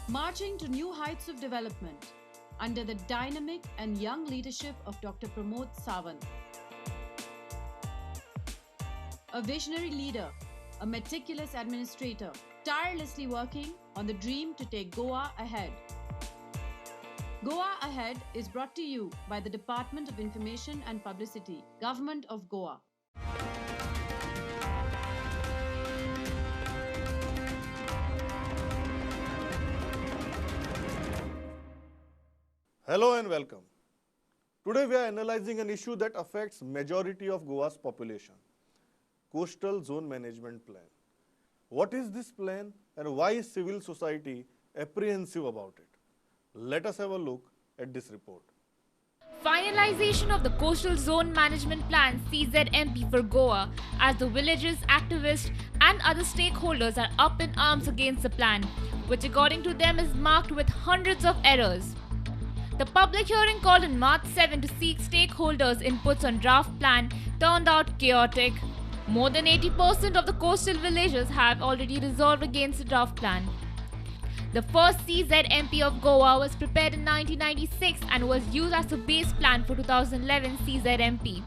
marching to new heights of development under the dynamic and young leadership of Dr. Pramod Sawant. A visionary leader, a meticulous administrator, tirelessly working on the dream to take Goa ahead. Goa Ahead is brought to you by the Department of Information and Publicity, Government of Goa. Hello and welcome. Today we are analyzing an issue that affects majority of Goa's population, Coastal Zone Management Plan. What is this plan and why is civil society apprehensive about it? Let us have a look at this report. Finalization of the Coastal Zone Management Plan CZMP for Goa, as the villages, activists and other stakeholders are up in arms against the plan, which according to them is marked with hundreds of errors. The public hearing called on March 7 to seek stakeholders' inputs on draft plan turned out chaotic. More than 80% of the coastal villages have already resolved against the draft plan. The first CZMP of Goa was prepared in 1996 and was used as the base plan for 2011 CZMP.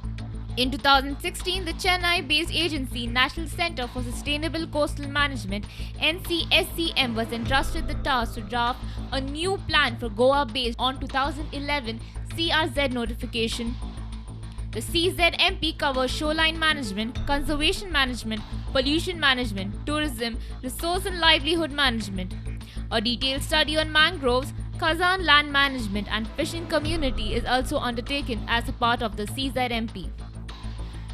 In 2016, the Chennai-based agency National Centre for Sustainable Coastal Management (NCSCM) was entrusted the task to draft a new plan for Goa based on 2011 CRZ notification. The CZMP covers shoreline management, conservation management, pollution management, tourism, resource and livelihood management. A detailed study on mangroves, Khazan land management and fishing community is also undertaken as a part of the CZMP.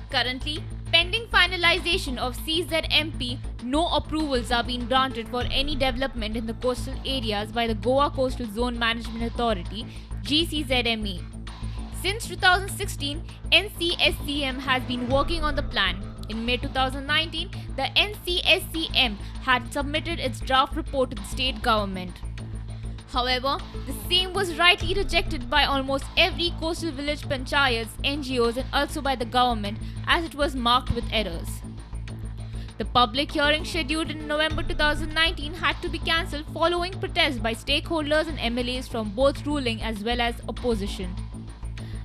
Currently, pending finalization of CZMP, no approvals are being granted for any development in the coastal areas by the Goa Coastal Zone Management Authority (GCZMA). Since 2016, NCSCM has been working on the plan. In May 2019, the NCSCM had submitted its draft report to the state government. However, the same was rightly rejected by almost every coastal village panchayats, NGOs and also by the government, as it was marked with errors. The public hearing scheduled in November 2019 had to be cancelled following protests by stakeholders and MLAs from both ruling as well as opposition.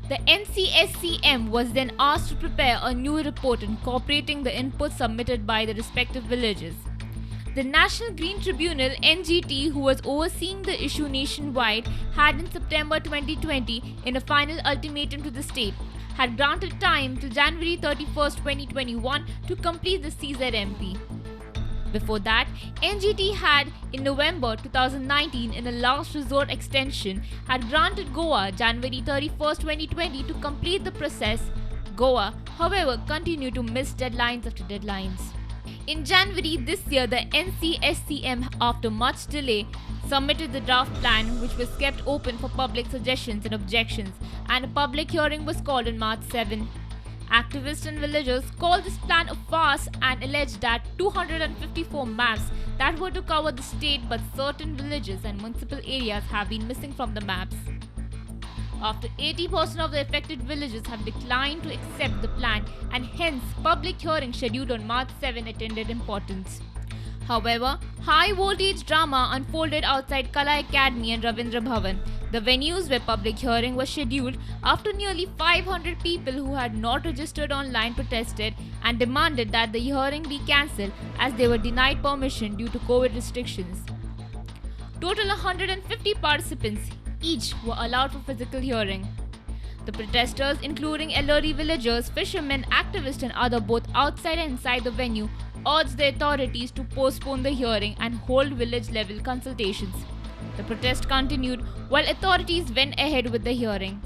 The NCSCM was then asked to prepare a new report incorporating the inputs submitted by the respective villages. The National Green Tribunal (NGT), who was overseeing the issue nationwide, had in September 2020, in a final ultimatum to the state, had granted time till January 31, 2021 to complete the CZMP. Before that, NGT had, in November 2019, in a last resort extension, had granted Goa January 31, 2020 to complete the process. Goa, however, continued to miss deadlines after deadlines. In January this year, the NCSCM, after much delay, submitted the draft plan, which was kept open for public suggestions and objections, and a public hearing was called on March 7. Activists and villagers called this plan a farce and alleged that 254 maps that were to cover the state but certain villages and municipal areas have been missing from the maps. After 80% of the affected villages have declined to accept the plan, and hence public hearing scheduled on March 7 attained importance. However, high voltage drama unfolded outside Kala Academy and Ravindra Bhavan, the venues where public hearing was scheduled, after nearly 500 people who had not registered online protested and demanded that the hearing be cancelled as they were denied permission due to COVID restrictions. Total 150 participants each were allowed for physical hearing. The protesters, including elderly villagers, fishermen, activists and others both outside and inside the venue, urged the authorities to postpone the hearing and hold village-level consultations. The protest continued while authorities went ahead with the hearing.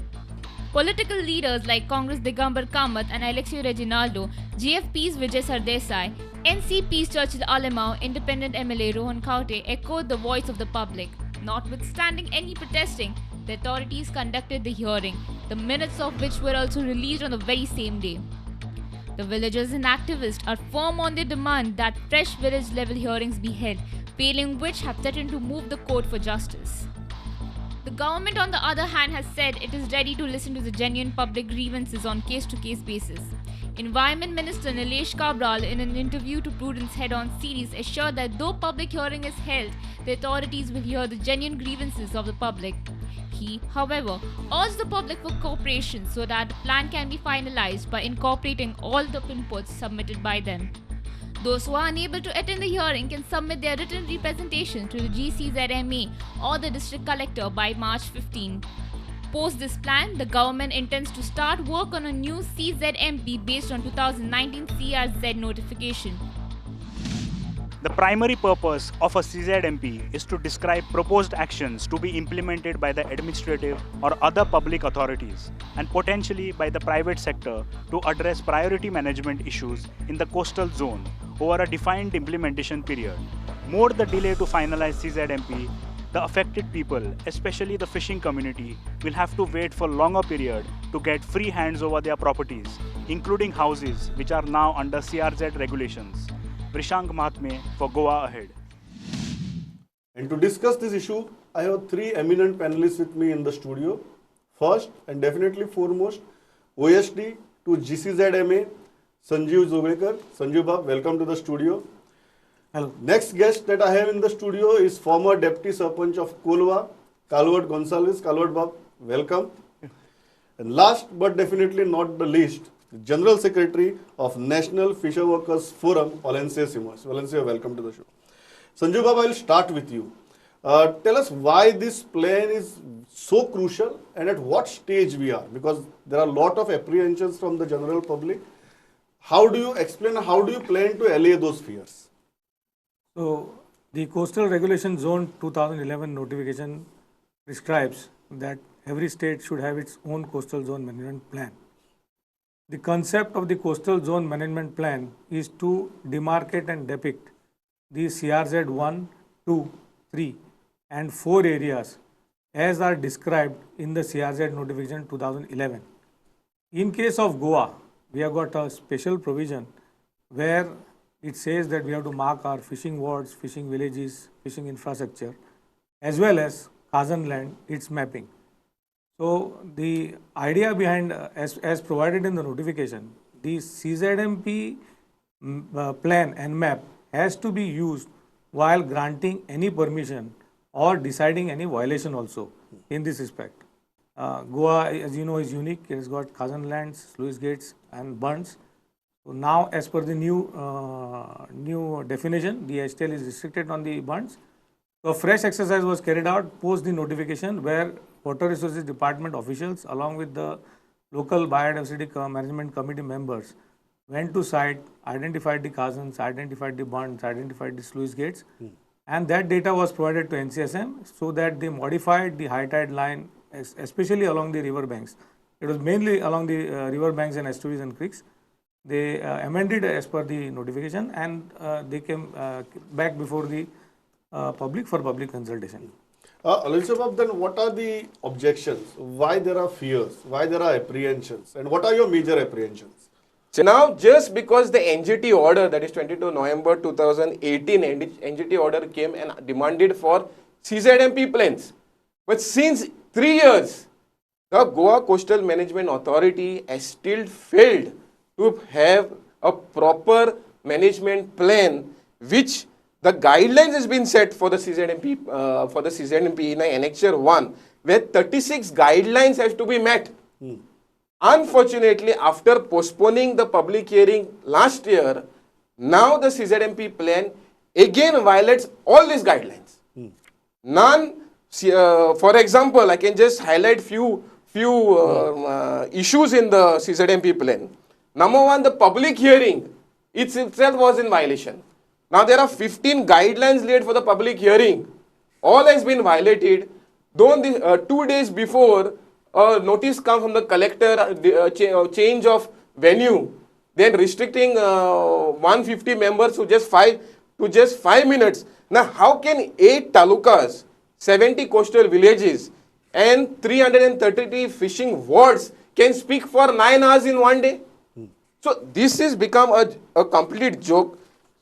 Political leaders like Congress Digambar Kamath and Alexei Reginaldo, GFP's Vijay Sardesai, NCP's Churchill Alemao, independent MLA Rohan Khaute echoed the voice of the public. Notwithstanding any protesting, the authorities conducted the hearing, the minutes of which were also released on the very same day. The villagers and activists are firm on their demand that fresh village-level hearings be held, failing which have threatened to move the court for justice. The government, on the other hand, has said it is ready to listen to the genuine public grievances on case-to-case basis. Environment Minister Nilesh Kabral, in an interview to Prudent's Head-On series, assured that though public hearing is held, the authorities will hear the genuine grievances of the public. He, however, urged the public for cooperation so that the plan can be finalized by incorporating all the inputs submitted by them. Those who are unable to attend the hearing can submit their written representation to the GCZMA or the District Collector by March 15. Post this plan, the government intends to start work on a new CZMP based on 2019 CRZ notification. The primary purpose of a CZMP is to describe proposed actions to be implemented by the administrative or other public authorities and potentially by the private sector to address priority management issues in the coastal zone over a defined implementation period. More the delay to finalize CZMP, the affected people, especially the fishing community, will have to wait for longer period to get free hands over their properties, including houses which are now under CRZ regulations. Prishank Mahatme for Goa Ahead. And to discuss this issue, I have three eminent panelists with me in the studio. First and definitely foremost, OSD to GCZMA, Sanjeev Zubekar. Sanjeev Bab, welcome to the studio. Hello. Next guest that I have in the studio is former Deputy Sarpanch of Kolwa, Calvert Gonzalez. Calvert Bab, welcome. And last but definitely not the least, General Secretary of National Fisher Workers Forum, Valencia Simos. Valencia, welcome to the show. Sanjeev Bab, I will start with you. Tell us why this plan is so crucial and at what stage we are, because there are a lot of apprehensions from the general public. How do you explain, how do you plan to allay those fears? So, the Coastal Regulation Zone 2011 notification prescribes that every state should have its own coastal zone management plan. The concept of the coastal zone management plan is to demarcate and depict the CRZ 1, 2, 3 and 4 areas as are described in the CRZ notification 2011. In case of Goa, we have got a special provision where it says that we have to mark our fishing wards, fishing villages, fishing infrastructure, as well as Kazan land, its mapping. So the idea behind, as provided in the notification, the CZMP plan and map has to be used while granting any permission or deciding any violation also in this respect. Goa, as you know, is unique. It has got Kazan lands, sluice gates and bunds. So now, as per the new definition, the STL is restricted on the bunds. So a fresh exercise was carried out post the notification where Water Resources Department officials along with the local biodiversity management committee members went to site, identified the Kazans, identified the bunds, identified the sluice gates, and that data was provided to NCSM so that they modified the high tide line, especially along the river banks. It was mainly along the river banks and estuaries and creeks. They amended as per the notification and they came back before the public for public consultation. Alisabab, then what are the objections? Why there are fears? Why there are apprehensions? And what are your major apprehensions? So now, just because the NGT order, that is 22 November 2018, NGT order came and demanded for CZMP plans. But since 3 years, the Goa Coastal Management Authority has still failed to have a proper management plan, which the guidelines has been set for the CZMP in Annexure 1, where 36 guidelines have to be met. Unfortunately, after postponing the public hearing last year, now the CZMP plan again violates all these guidelines. None, for example, I can just highlight few issues in the CZMP plan. Number one, the public hearing itself was in violation. Now there are 15 guidelines laid for the public hearing. All has been violated. Though 2 days before, a notice comes from the collector, change of venue, then restricting 150 members to just 5 minutes. Now how can 8 talukas, 70 coastal villages and 333 fishing wards can speak for 9 hours in 1 day? So this has become a complete joke.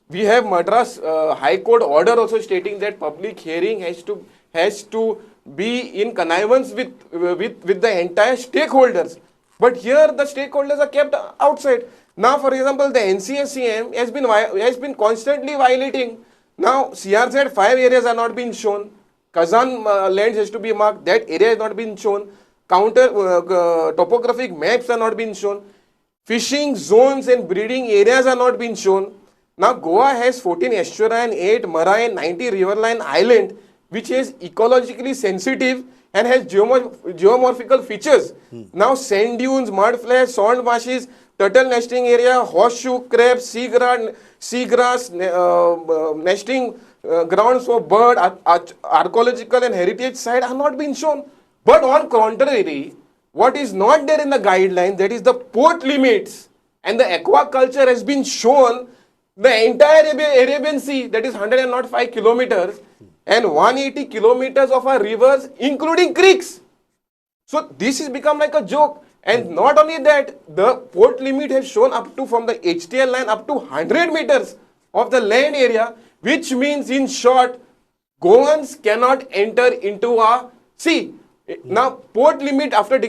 We have Madras High Court order also stating that public hearing has to be in connivance with the entire stakeholders. But here the stakeholders are kept outside. Now, for example, the NCSCM has been constantly violating. Now, CRZ 5 areas are not being shown. Kazan lands has to be marked. That area has not been shown. Topographic maps are not being shown. Fishing zones and breeding areas are not being shown. Now, Goa has 14 estuarine, 8 marine, 90 riverine island, which is ecologically sensitive and has geomorphical features. Now, sand dunes, mud flats, salt marshes, turtle nesting area, horseshoe crabs, seagrass nesting grounds for bird, archaeological and heritage site are not being shown. But on contrary, what is not there in the guidelines, that is the port limits and the aquaculture has been shown. The entire Arabian Sea, that is 105 kilometers and 180 kilometers of our rivers, including creeks. So this has become like a joke. And not only that, the port limit has shown up to, from the HTL line, up to 100 meters of the land area, which means in short, Goans cannot enter into our sea. Now, port limit, after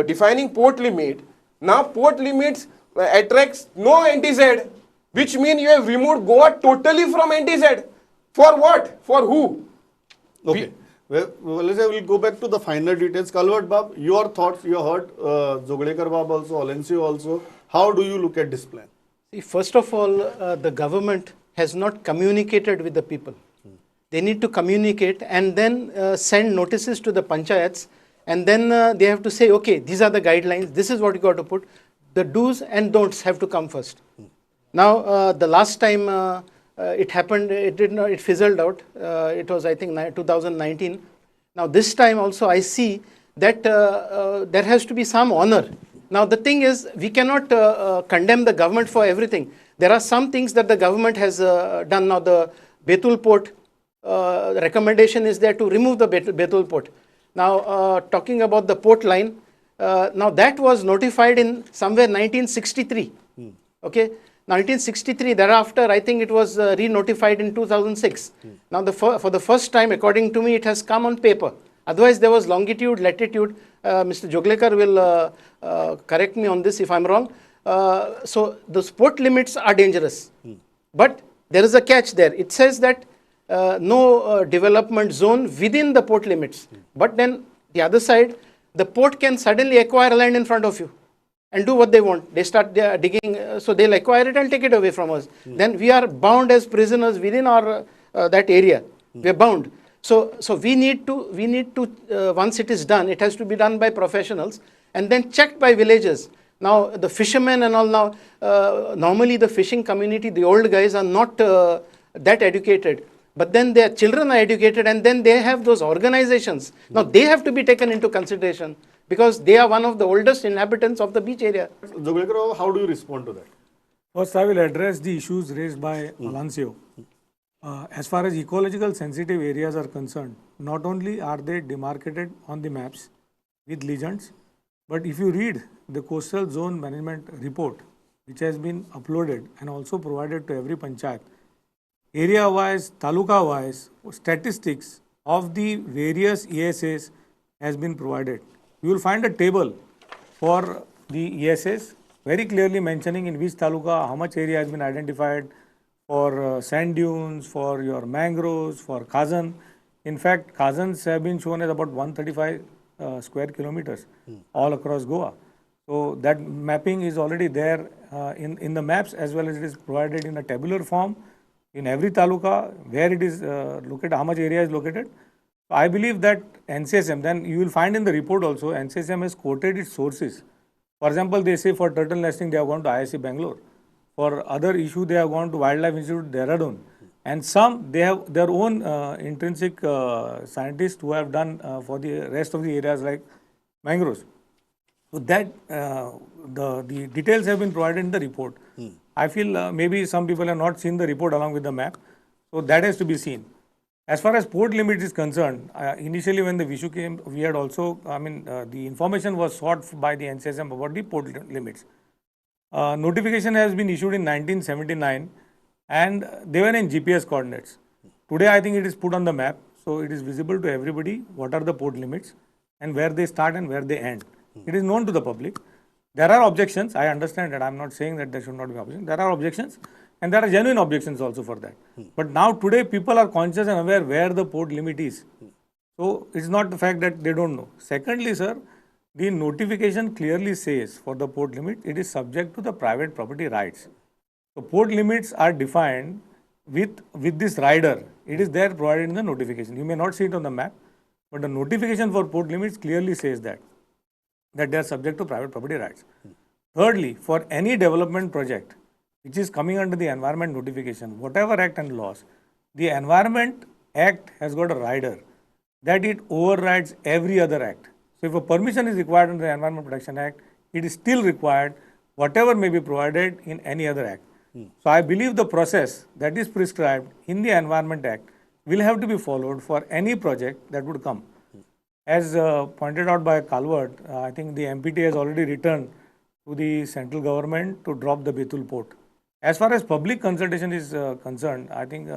defining port limit, now port limits attracts no NTZ, which means you have removed Goa totally from NTZ. For what? For who? Okay. Well, let's say we'll go back to the finer details. Kalvat Bab, your thoughts, you heard Joglekar Bab also, Olencio also. How do you look at this plan? See, first of all, the government has not communicated with the people. They need to communicate and then send notices to the panchayats, and then they have to say, okay, these are the guidelines, this is what you got to put. The do's and don'ts have to come first. Now, the last time it happened, it fizzled out. It was, I think, 2019. Now, this time also I see that there has to be some honor. Now, the thing is, we cannot condemn the government for everything. There are some things that the government has done. Now, the Betul port recommendation is there to remove the Betul port. Now, talking about the port line, now that was notified in somewhere 1963. Okay. 1963, thereafter, I think it was re-notified in 2006. Now, for the first time, according to me, it has come on paper. Otherwise, there was longitude, latitude. Mr. Joglekar will correct me on this if I'm wrong. So, the port limits are dangerous. But there is a catch there. It says that no development zone within the port limits. But then, the other side, the port can suddenly acquire land in front of you and do what they want. They start digging, so they'll acquire it and take it away from us. Then we are bound as prisoners within our that area. We are bound. So we need to once it is done, it has to be done by professionals and then checked by villagers. Now the fishermen and all now, normally the fishing community, the old guys are not that educated. But then their children are educated and then they have those organizations. Now they have to be taken into consideration, because they are one of the oldest inhabitants of the beach area. Joglekar, how do you respond to that? First, I will address the issues raised by Olencio. As far as ecological sensitive areas are concerned, not only are they demarcated on the maps with legends, but if you read the Coastal Zone Management Report, which has been uploaded and also provided to every panchayat, area-wise, taluka-wise, statistics of the various ESAs has been provided. You will find a table for the ESAs very clearly mentioning in which taluka how much area has been identified for sand dunes, for your mangroves, for Kazan. In fact, Kazans have been shown as about 135 square kilometers all across Goa. So that mapping is already there in the maps, as well as it is provided in a tabular form in every taluka where it is located, how much area is located. I believe that NCSM, then you will find in the report also, NCSM has quoted its sources. For example, they say for turtle nesting, they have gone to IISc Bangalore. For other issue, they have gone to Wildlife Institute, Dehradun. And some, they have their own intrinsic scientists who have done for the rest of the areas like mangroves. So that, the details have been provided in the report. I feel maybe some people have not seen the report along with the map. So that has to be seen. As far as port limit is concerned, initially when the issue came, we had also, the information was sought by the NCSM about the port limits. Notification has been issued in 1979 and they were in GPS coordinates. Today I think it is put on the map, so it is visible to everybody what are the port limits and where they start and where they end. It is known to the public. There are objections. I understand that. I'm not saying that there should not be objections. There are objections, and there are genuine objections also for that. But now today people are conscious and aware where the port limit is. So it's not the fact that they don't know. Secondly, sir, the notification clearly says for the port limit, it is subject to the private property rights. So port limits are defined with this rider. It is there provided in the notification. You may not see it on the map, but the notification for port limits clearly says that they are subject to private property rights. Thirdly, for any development project which is coming under the environment notification, whatever act and laws, the Environment Act has got a rider that it overrides every other act. So if a permission is required under the Environment Protection Act, it is still required whatever may be provided in any other act. So I believe the process that is prescribed in the Environment Act will have to be followed for any project that would come. As pointed out by Calvert, I think the MPT has already returned to the central government to drop the Betul port. As far as public consultation is concerned, I think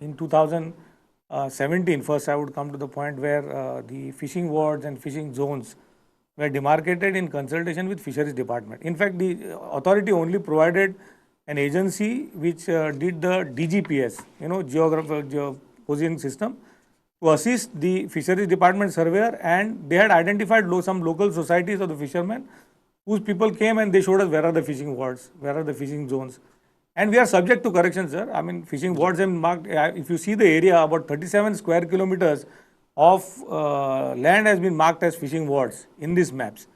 in 2017, first I would come to the point where the fishing wards and fishing zones were demarcated in consultation with Fisheries Department. In fact, the authority only provided an agency which did the DGPS, geopositioning system, to assist the Fisheries Department surveyor, and they had identified some local societies of the fishermen whose people came and they showed us where are the fishing wards, where are the fishing zones. And we are subject to correction, sir. I mean, fishing wards have been marked. If you see the area, about 37 square kilometers of land has been marked as fishing wards in these maps.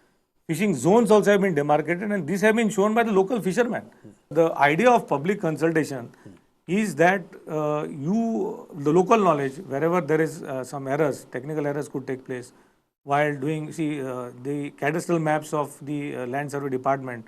Fishing zones also have been demarcated, and these have been shown by the local fishermen. The idea of public consultation is that the local knowledge, wherever there is some errors, technical errors could take place while doing, the cadastral maps of the Land Survey Department,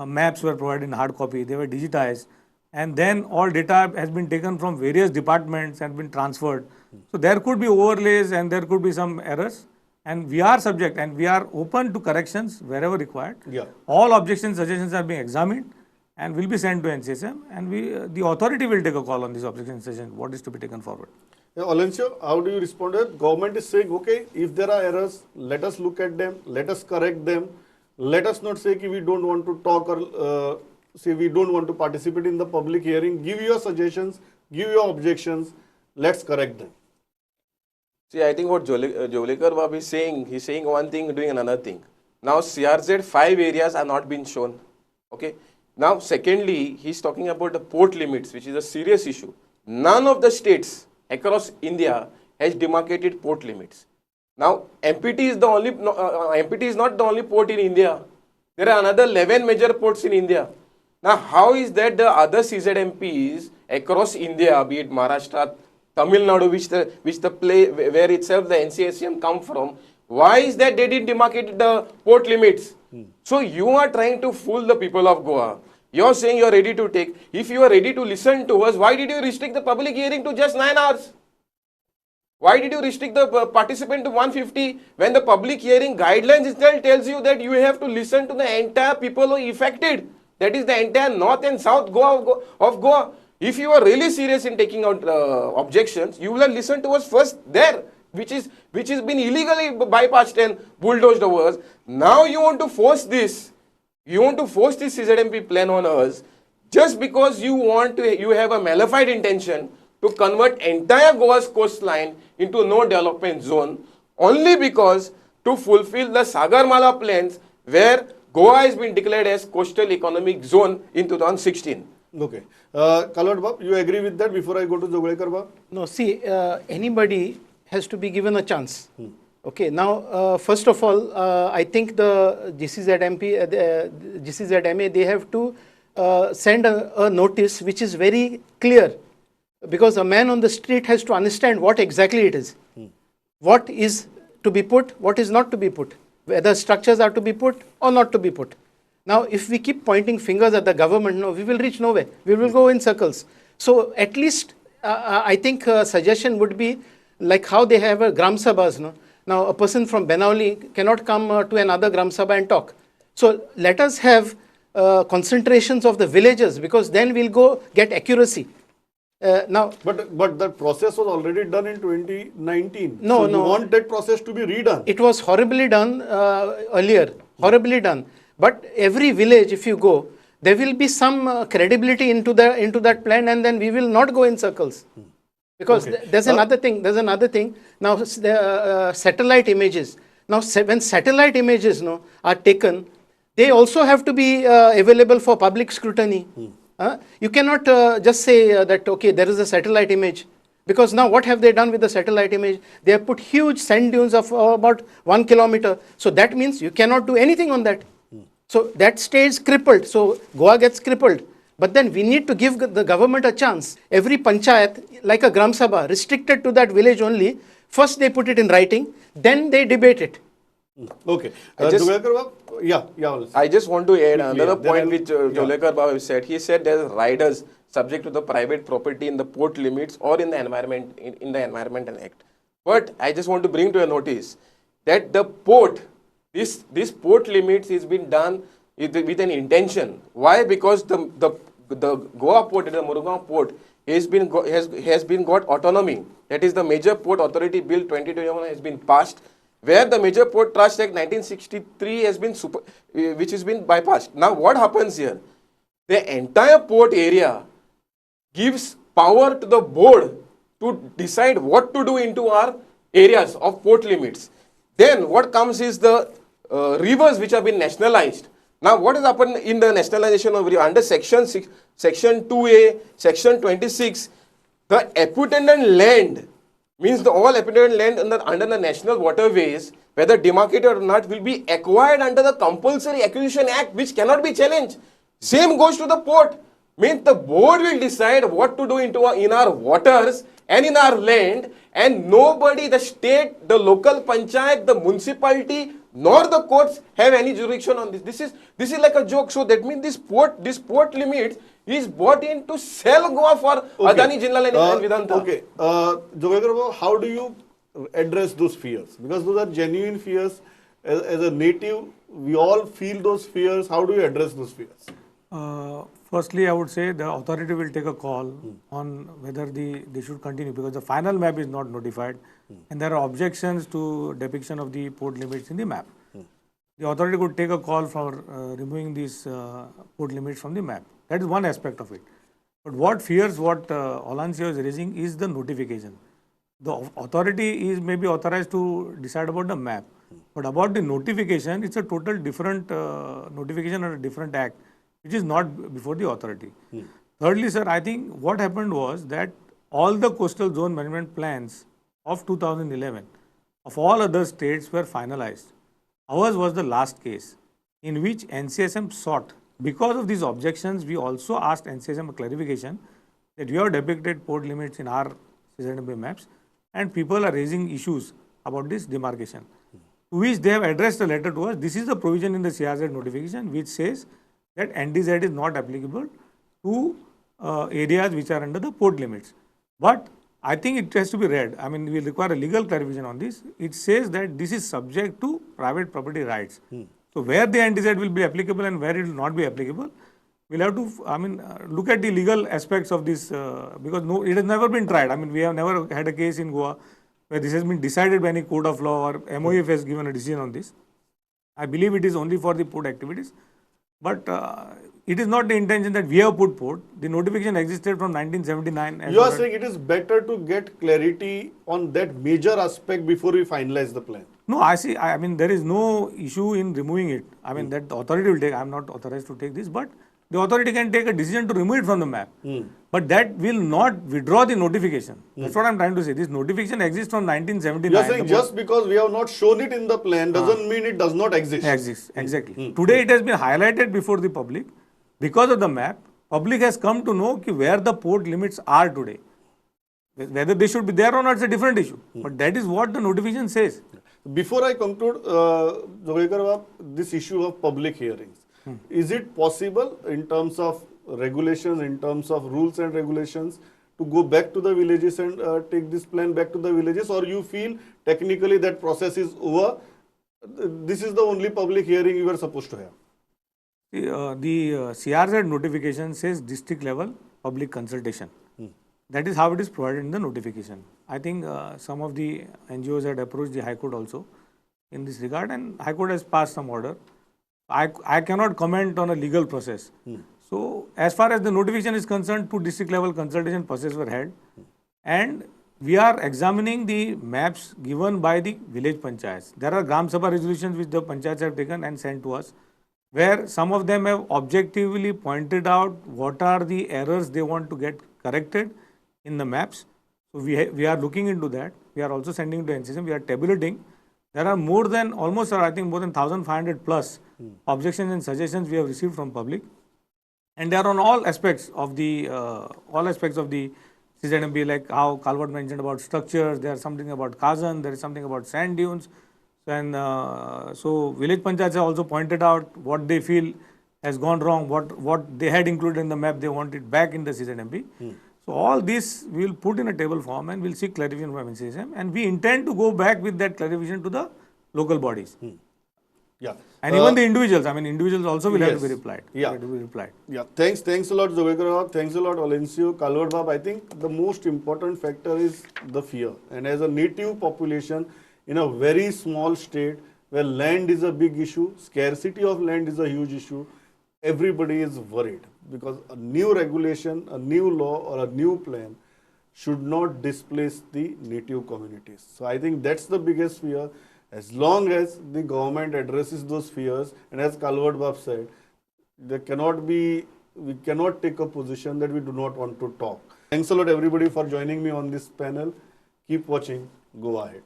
maps were provided in hard copy, they were digitized, and then all data has been taken from various departments and been transferred. So there could be overlays and there could be some errors. And we are subject and we are open to corrections wherever required. Yeah. All objections, suggestions are being examined and will be sent to NCSM, and the authority will take a call on these objections, suggestions, what is to be taken forward. Yeah, Alencio, how do you respond to it? Government is saying, okay, if there are errors, let us look at them, let us correct them. Let us not say that we don't want to talk or say we don't want to participate in the public hearing. Give your suggestions, give your objections, let's correct them. See, I think what Jolekar Babu is saying, he's saying one thing, doing another thing. Now, CRZ 5 areas are not been shown. Okay. Now, secondly, he's talking about the port limits, which is a serious issue. None of the states across India has demarcated port limits. Now, MPT is the only, MPT is not the only port in India. There are another 11 major ports in India. Now, how is that the other CZMPs across India, be it Maharashtra, Tamil Nadu, which the play where itself the NCSM come from, why is that they didn't demarcate the port limits? So you are trying to fool the people of Goa. You are saying you are ready to take. If you are ready to listen to us, why did you restrict the public hearing to just 9 hours? Why did you restrict the participant to 150 when the public hearing guidelines itself tells you that you have to listen to the entire people who are affected? That is the entire north and south Goa of Goa. If you are really serious in taking out objections, you will have listened to us first there, which has been illegally bypassed and bulldozed over us. Now you want to force this. You want to force this CZMP plan on us just because you have a malified intention to convert entire Goa's coastline into no development zone, only because to fulfill the Sagarmala plans where Goa has been declared as coastal economic zone in 2016. Okay. Kalwat Bab, you agree with that before I go to Jogulekar Bab? No, see, anybody has to be given a chance. Okay, now, first of all, I think the GCZMA, they have to send a notice which is very clear, because a man on the street has to understand what exactly it is. What is to be put, what is not to be put, whether structures are to be put or not to be put. Now, if we keep pointing fingers at the government, no, we will reach nowhere. We will go in circles. So, at least, I think a suggestion would be like how they have a Gram Sabhas. No? Now, a person from Benauli cannot come to another Gram Sabha and talk. So, let us have concentrations of the villages, because then we'll go get accuracy. Now, but that process was already done in 2019. No, so you want that process to be redone? It was horribly done earlier, horribly done. But every village, if you go, there will be some credibility into that plan, and then we will not go in circles. Because there's another thing. Now, satellite images. Now, when satellite images are taken, they also have to be available for public scrutiny. You cannot just say that, okay, there is a satellite image. Because now what have they done with the satellite image? They have put huge sand dunes of about 1 kilometer. So that means you cannot do anything on that. So that stays crippled. So Goa gets crippled. But then we need to give the government a chance. Every panchayat, like a Gram Sabha, restricted to that village only. First they put it in writing, then they debate it. Okay. I just want to add another point which Jolekar Babu said. He said there are riders subject to the private property in the port limits or in the environment in the Environmental Act. But I just want to bring to your notice that the port, this port limits is been done with an intention. Why? Because the Goa port, the Murugaon port, has been got autonomy. That is, the Major Port Authority Bill 2021 has been passed, where the Major Port Trust Act 1963 has been which has been bypassed. Now what happens here? The entire port area gives power to the board to decide what to do into our areas of port limits. Then what comes is the rivers which have been nationalized. Now what has happened in the nationalization of river? Under section 2A, section 26, the appurtenant land, means all appurtenant land under the national waterways, whether demarcated or not, will be acquired under the Compulsory Acquisition Act, which cannot be challenged. Same goes to the port. Means the board will decide what to do in our waters and in our land, and nobody, the state, the local panchayat, the municipality, nor the courts have any jurisdiction on this. This is like a joke. So that means this port limit is bought in to sell Goa for Adani, Jindal and Vedanta. Okay. Jogekar, how do you address those fears? Because those are genuine fears. As a native, we all feel those fears. How do you address those fears? Firstly, I would say the authority will take a call on whether they should continue, because the final map is not notified and there are objections to depiction of the port limits in the map. The authority could take a call for removing these port limits from the map. That is one aspect of it. But what Olancia is raising is the notification. The authority is maybe authorized to decide about the map, but about the notification, it's a total different notification or a different act, which is not before the authority. Thirdly, sir, I think what happened was that all the coastal zone management plans of 2011 of all other states were finalized. Ours was the last case in which NCSM sought. Because of these objections, we also asked NCSM a clarification that we have depicted port limits in our CZMP maps and people are raising issues about this demarcation. To which they have addressed a letter to us. This is the provision in the CRZ notification which says that NDZ is not applicable to areas which are under the port limits. But I think it has to be read. I mean, we require a legal clarification on this. It says that this is subject to private property rights. So where the NDZ will be applicable and where it will not be applicable, we'll have to, look at the legal aspects of this because it has never been tried. I mean, we have never had a case in Goa where this has been decided by any court of law or MOF has given a decision on this. I believe it is only for the port activities. But it is not the intention that we have put port. The notification existed from 1979. You are saying it is better to get clarity on that major aspect before we finalize the plan. No, I mean, there is no issue in removing it. I mean, that the authority will take, I am not authorized to take this, but the authority can take a decision to remove it from the map. But that will not withdraw the notification. That's what I am trying to say. This notification exists from 1979. You are saying just because we have not shown it in the plan doesn't mean it does not exist. Exists, exactly. Today it has been highlighted before the public. Because of the map, public has come to know where the port limits are today. Whether they should be there or not is a different issue. But that is what the notification says. Before I conclude, Jogekar, this issue of public hearings. Is it possible in terms of regulations, in terms of rules and regulations, to go back to the villages and take this plan back to the villages, or you feel technically that process is over? This is the only public hearing you were supposed to have. The CRZ notification says district level public consultation. That is how it is provided in the notification. I think some of the NGOs had approached the High Court also in this regard, and High Court has passed some order. I cannot comment on a legal process. So as far as the notification is concerned, 2 district level consultation processes were held, and we are examining the maps given by the village panchayats. There are Gram Sabha resolutions which the panchayats have taken and sent to us, where some of them have objectively pointed out what are the errors they want to get corrected in the maps. So we are looking into that. We are also sending to NCCM. We are tabulating. There are more than almost, I think, more than 1,500 plus objections and suggestions we have received from public, and they are on all aspects of the CZMP, like how Calvert mentioned about structures. There is something about Kazan. There is something about sand dunes. And so village panchayats have also pointed out what they feel has gone wrong, what they had included in the map, they want it back in the CZMP. So all this we will put in a table form and we will seek clarification from NCCM, and we intend to go back with that clarification to the local bodies. Yeah. And even the individuals, individuals also will have to be Yes. replied. Yeah. Have to be replied. Yeah, thanks a lot, Zubekar. Thanks a lot, Valencio, Kalwar Bab. I think the most important factor is the fear. And as a native population in a very small state where land is a big issue, scarcity of land is a huge issue, everybody is worried because a new regulation, a new law or a new plan should not displace the native communities. So I think that's the biggest fear. As long as the government addresses those fears, and as Kalwar Bab said, we cannot take a position that we do not want to talk. Thanks a lot everybody for joining me on this panel. Keep watching. Go ahead.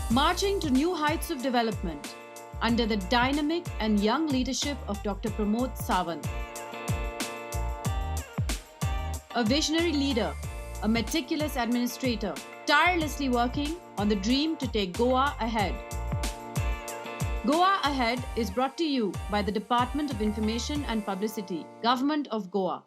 Marching to new heights of development under the dynamic and young leadership of Dr. Pramod Sawant. A visionary leader, a meticulous administrator, tirelessly working on the dream to take Goa ahead. Goa Ahead is brought to you by the Department of Information and Publicity, Government of Goa.